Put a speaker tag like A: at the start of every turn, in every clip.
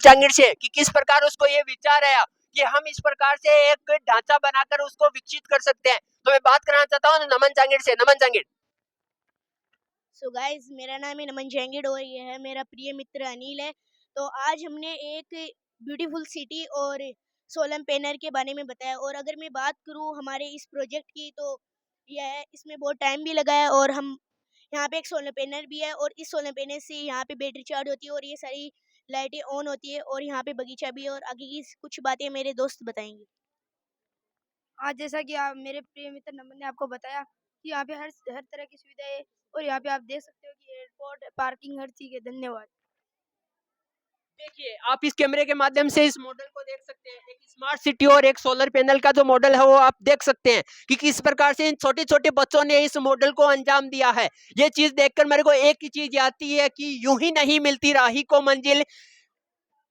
A: जांगिड़ से कि किस प्रकार उसको ये विचार आया कि हम इस प्रकार से एक ढांचा बनाकर उसको विकसित कर सकते हैं। तो मैं बात करना चाहता हूँ नमन जांगिड़ से। नमन जांगिड़।
B: सो गाइस, मेरा नाम है नमन जांगिड़ और यह है मेरा प्रिय मित्र अनिल है। तो आज हमने एक ब्यूटीफुल सिटी और सोलर पैनल के बारे में बताया। और अगर मैं बात करूँ हमारे इस प्रोजेक्ट की, तो यह इसमें बहुत टाइम भी लगा है। और हम यहाँ पे एक सोलर पैनल भी है और इस सोलर पैनल से यहाँ पे बैटरी चार्ज होती है और ये सारी लाइटें ऑन होती है और यहाँ पे बगीचा भी है। और आगे की कुछ बातें मेरे दोस्त बताएंगे।
C: आज जैसा कि आप मेरे प्रिय मित्र नमन ने आपको बताया कि यहाँ पे हर तरह की सुविधा है और यहाँ पे आप देख सकते हो कि एयरपोर्ट, पार्किंग, हर चीज़ है। धन्यवाद।
A: देखिए आप इस कैमरे के माध्यम से इस मॉडल को देख सकते हैं। एक स्मार्ट सिटी और एक सोलर पैनल का जो मॉडल है वो आप देख सकते हैं कि किस प्रकार से इन छोटे छोटे बच्चों ने इस मॉडल को अंजाम दिया है। ये चीज देखकर मेरे को एक ही चीज आती है कि यूं ही नहीं मिलती राही को मंजिल।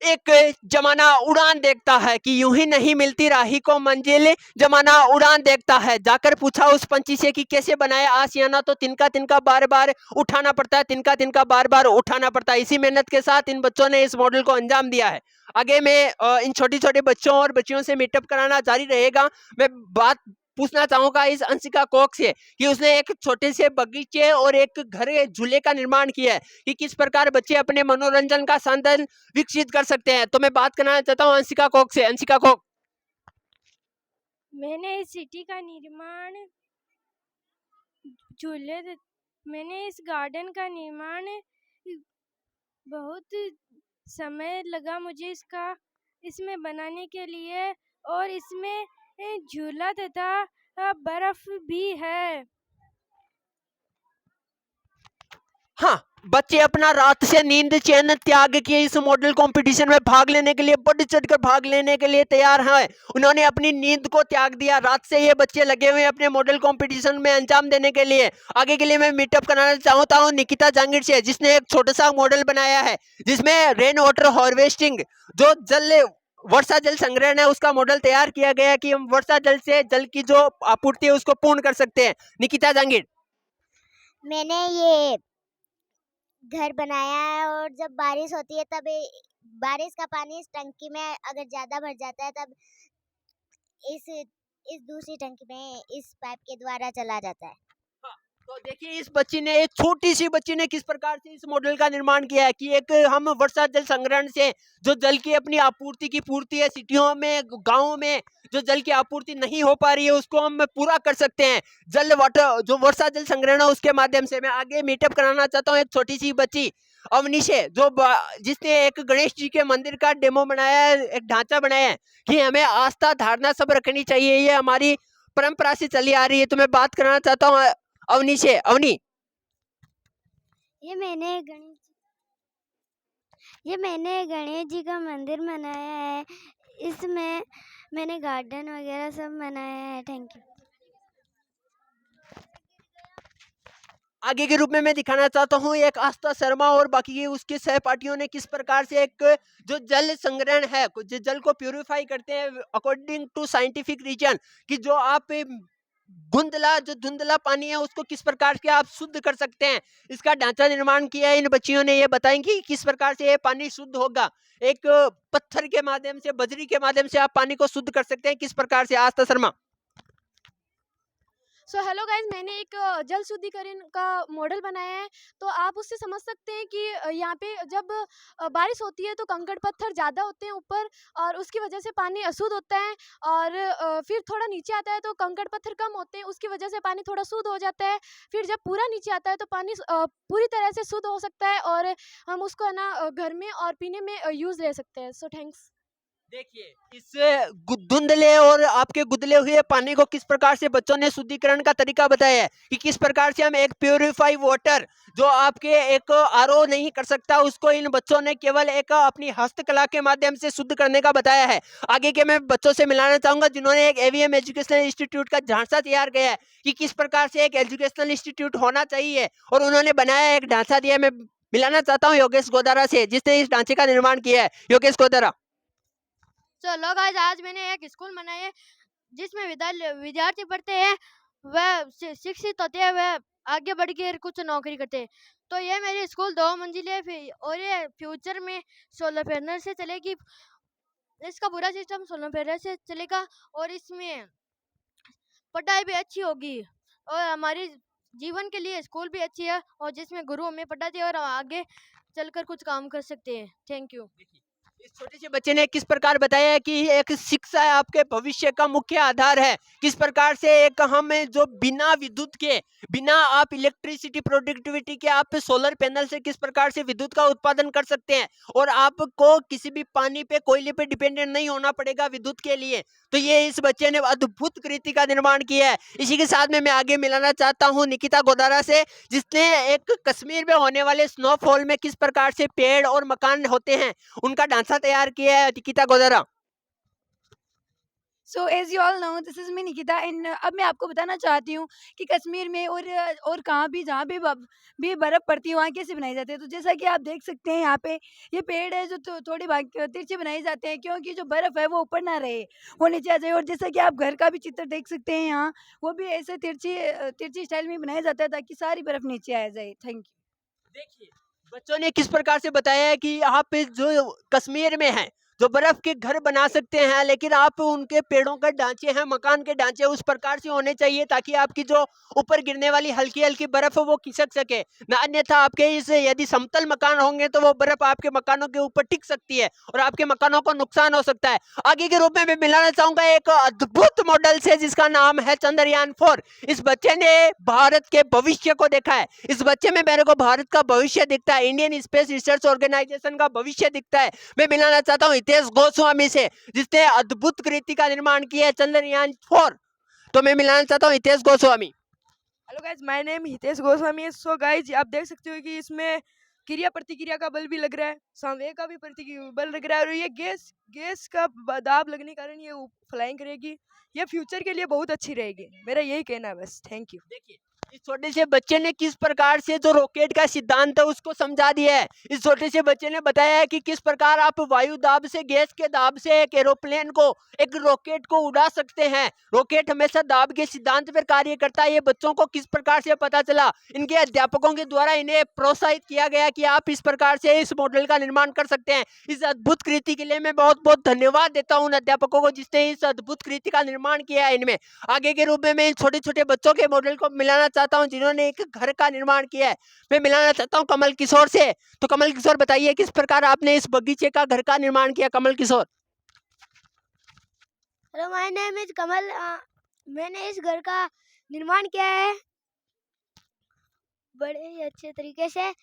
A: एक जमाना उड़ान देखता है कि यूं ही नहीं मिलती राही को मंजिल, जमाना उड़ान देखता है। जाकर पूछा उस पंछी से कि कैसे बनाया आशियाना, तो तिनका तिनका बार बार उठाना पड़ता है, तिनका तिनका बार बार उठाना पड़ता है। इसी मेहनत के साथ इन बच्चों ने इस मॉडल को अंजाम दिया है। आगे में इन छोटे छोटे बच्चों और बच्चियों से मीटअप कराना जारी रहेगा। मैं बात पूछना चाहूंगा इस अंशिका कोक से कि उसने एक छोटे से बगीचे और एक घर झूले का निर्माण किया है कि किस प्रकार बच्चे अपने मनोरंजन का साधन विकसित कर सकते हैं। तो मैं बात करना चाहता हूँ अंशिका कोक से। अंशिका कोक।
D: मैंने इस सिटी का निर्माण झूले मैंने इस गार्डन का निर्माण बहुत समय लगा मुझे इसमें बनाने के लिए। और इसमें झूला तथा बर्फ भी है।
A: हाँ, बच्चे अपना रात से नींद चैन त्याग के इस मॉडल कंपटीशन में भाग लेने के लिए, बढ़ चढ़कर भाग लेने के लिए तैयार हैं। उन्होंने अपनी नींद को त्याग दिया। रात से ये बच्चे लगे हुए हैं अपने मॉडल कंपटीशन में अंजाम देने के लिए। आगे के लिए मैं मीटअप कराना चाहता हूँ निकिता जांगिड़ से, जिसने एक छोटा सा मॉडल बनाया है जिसमें रेन वाटर हार्वेस्टिंग, जो वर्षा जल संग्रहण है, उसका मॉडल तैयार किया गया कि हम वर्षा जल से जल की जो आपूर्ति है उसको पूर्ण कर सकते हैं। निकिता जांगिड़।
E: मैंने ये घर बनाया है और जब बारिश होती है तब बारिश का पानी इस टंकी में अगर ज्यादा भर जाता है तब इस दूसरी टंकी में इस पाइप के द्वारा चला जाता है।
A: तो देखिए इस बच्ची ने, एक छोटी सी बच्ची ने किस प्रकार से इस मॉडल का निर्माण किया है कि एक हम वर्षा जल संग्रहण से जो जल की अपनी आपूर्ति की पूर्ति है, सिटियों में गांवों में जो जल की आपूर्ति नहीं हो पा रही है उसको हम पूरा कर सकते हैं जल वाटर, जो वर्षा जल संग्रहण है उसके माध्यम से। मैं आगे मीटअप कराना चाहता हूँ एक छोटी सी बच्ची अवनी से, जिसने एक गणेश जी के मंदिर का डेमो बनाया है, एक ढांचा बनाया है कि हमें आस्था धारणा सब रखनी चाहिए, ये हमारी परंपरा से चली आ रही है। तो मैं बात करना चाहता हूँ अवनी से। अवनी।
E: ये मैंने गणेश जी का मंदिर बनाया है। इसमें मैंने गार्डन वगैरह सब बनाया है। Thank you.
A: आगे के रूप में मैं दिखाना चाहता हूँ एक आस्था शर्मा और बाकी उसके सहपाठियों ने किस प्रकार से एक जो जल संग्रहण है, जो जल को प्यूरिफाई करते हैं अकॉर्डिंग टू साइंटिफिक रीजन, कि जो आप जो धुंधला पानी है उसको किस प्रकार से आप शुद्ध कर सकते हैं, इसका ढांचा निर्माण किया है इन बच्चियों ने। ये बताएंगे किस प्रकार से ये पानी शुद्ध होगा। एक पत्थर के माध्यम से, बजरी के माध्यम से आप पानी को शुद्ध कर सकते हैं किस प्रकार से। आस्था शर्मा।
F: सो हेलो गाइज, मैंने एक जल शुद्धिकरण का मॉडल बनाया है। तो आप उससे समझ सकते हैं कि यहाँ पे जब बारिश होती है तो कंकड़ पत्थर ज़्यादा होते हैं ऊपर और उसकी वजह से पानी अशुद्ध होता है। और फिर थोड़ा नीचे आता है तो कंकड़ पत्थर कम होते हैं, उसकी वजह से पानी थोड़ा शुद्ध हो जाता है। फिर जब पूरा नीचे आता है तो पानी पूरी तरह से शुद्ध हो सकता है और हम उसको है ना घर में और पीने में यूज़ ले सकते हैं। So thanks.
A: देखिए इस धुंधले और आपके गुदले हुए पानी को किस प्रकार से बच्चों ने शुद्धिकरण का तरीका बताया है कि किस प्रकार से हम एक प्योरीफाई वाटर जो आपके एक आरओ नहीं कर सकता उसको इन बच्चों ने केवल एक अपनी हस्तकला के माध्यम से शुद्ध करने का बताया है। आगे के मैं बच्चों से मिलाना चाहूंगा जिन्होंने एक एवीएम एजुकेशनल इंस्टीट्यूट का ढांचा तैयार किया है कि किस प्रकार से एक एजुकेशनल इंस्टीट्यूट होना चाहिए और उन्होंने बनाया एक ढांचा दिया। मैं मिलाना चाहता हूँ योगेश गोदारा से, जिसने इस ढांचे का निर्माण किया है। योगेश गोदारा।
G: चलो गाइस, आज मैंने एक स्कूल बनाया है जिसमें विद्यार्थी पढ़ते हैं, वह शिक्षित होते हैं, वह आगे बढ़ के कुछ नौकरी करते हैं। तो ये मेरी स्कूल 2 मंजिले और ये फ्यूचर में सोलर पैनल से चलेगी। इसका पूरा सिस्टम सोलर पैनल से चलेगा और इसमें पढ़ाई भी अच्छी होगी और हमारी जीवन के लिए स्कूल भी अच्छी है और जिसमें गुरु हमें पढ़ाते हैं और हम आगे चलकर कुछ काम कर सकते हैं। Thank you.
A: इस छोटे से बच्चे ने किस प्रकार बताया कि एक शिक्षा आपके भविष्य का मुख्य आधार है, किस प्रकार से एक हम जो बिना विद्युत के, बिना आप इलेक्ट्रिसिटी प्रोडक्टिविटी के आप सोलर पैनल से किस प्रकार से विद्युत का उत्पादन कर सकते हैं और आपको किसी भी पानी पे, कोयले पे डिपेंडेंट नहीं होना पड़ेगा विद्युत के लिए। तो ये इस बच्चे ने अद्भुत कृति का निर्माण किया है। इसी के साथ में मैं आगे मिलाना चाहता हूँ निकिता गोदारा से, जिसने एक कश्मीर में होने वाले स्नोफॉल में किस प्रकार से पेड़ और मकान होते हैं उनका ढांचा तैयार किया है। Nikita Godara.
C: So as you all know this is me Nikita and अब मैं आपको बताना चाहती हूँ कि कश्मीर में और कहाँ भी जहाँ भी बर्फ़ पड़ती है वहाँ कैसे बनाए जाते हैं। तो जैसा कि आप देख सकते हैं यहाँ पे ये पेड़ है जो थोड़ी तिरछे बनाए जाते हैं क्योंकि जो बर्फ़ है वो ऊपर ना रहे, वो नीचे आ जाए। और जैसा कि आप घर का भी चित्र देख सकते हैं यहाँ, वो भी ऐसे तिरछी स्टाइल में बनाया जाता है ताकि सारी बर्फ़ नीचे आ जाए। Thank you.
A: देखिए बच्चों ने किस प्रकार से बताया है कि आप जो कश्मीर में हैं जो बर्फ के घर बना सकते हैं, लेकिन आप उनके पेड़ों के ढांचे हैं, मकान के ढांचे उस प्रकार से होने चाहिए ताकि आपकी जो ऊपर गिरने वाली हल्की हल्की बर्फ है वो खिसक सके ना, अन्यथा आपके इस यदि समतल मकान होंगे तो वो बर्फ आपके मकानों के ऊपर टिक सकती है और आपके मकानों को नुकसान हो सकता है। आगे के रूप में मैं मिलाना चाहूंगा एक अद्भुत मॉडल से जिसका नाम है चंद्रयान-4। इस बच्चे ने भारत के भविष्य को देखा है। इस बच्चे में मेरे को भारत का भविष्य दिखता है, इंडियन स्पेस रिसर्च ऑर्गेनाइजेशन का भविष्य दिखता है। मैं मिलाना चाहता हूँ हितेश गोस्वामी से, जिसने अद्भुत कृति का निर्माण किया है चंद्रयान-4। तो मैं मिलाना चाहता हूँ Hitesh Goswami.
H: Hello guys, my name Hitesh Goswami है। सो गाइज आप देख सकते हो कि इसमें क्रिया प्रतिक्रिया का बल भी लग रहा है, संवेग का भी बल लग रहा है और ये गैस का दाब लगने के कारण ये फ्लाइंग करेगी। ये फ्यूचर के लिए बहुत अच्छी रहेगी, मेरा यही कहना है बस। Thank you.
A: देखिए इस छोटे से बच्चे ने किस प्रकार से जो रॉकेट का सिद्धांत है उसको समझा दिया है। इस छोटे से बच्चे ने बताया है कि किस प्रकार आप वायु दाब से, गैस के दाब से एक एरोप्लेन को, एक रॉकेट को उड़ा सकते हैं। रॉकेट हमेशा दाब के सिद्धांत पर कार्य करता है। ये बच्चों को किस प्रकार से पता चला, इनके अध्यापकों के द्वारा इन्हें प्रोत्साहित किया गया कि आप इस प्रकार से इस मॉडल का निर्माण कर सकते हैं। इस अद्भुत कृति के लिए मैं बहुत बहुत धन्यवाद देता हूँ उन अध्यापकों को जिसने इस अद्भुत कृति का निर्माण किया है। इनमें आगे के रूप में मैं इन छोटे छोटे बच्चों के मॉडल को मिलाना चाहता हूं जिन्होंने एक घर का निर्माण किया है। मैं मिलाना चाहता हूं कमल किशोर से। तो कमल किशोर बताइए किस प्रकार आपने इस बगीचे का घर का निर्माण किया। Kamal Kishore.
B: Hello, my name is कमल। मैंने इस घर का निर्माण किया है बड़े ही अच्छे तरीके से।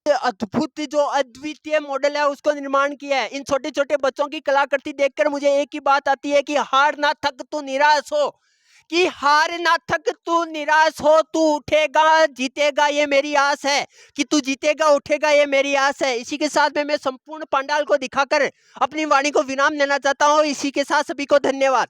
A: अद्भुत जो अद्वितीय मॉडल है उसको निर्माण किया है। इन छोटे छोटे बच्चों की कलाकृति देखकर मुझे एक ही बात आती है कि हार ना थक तू निराश हो, कि हार ना थक तू निराश हो, तू उठेगा जीतेगा ये मेरी आस है, कि तू जीतेगा उठेगा ये मेरी आस है। इसी के साथ में मैं संपूर्ण पंडाल को दिखाकर अपनी वाणी को विराम देना चाहता हूँ। इसी के साथ सभी को धन्यवाद।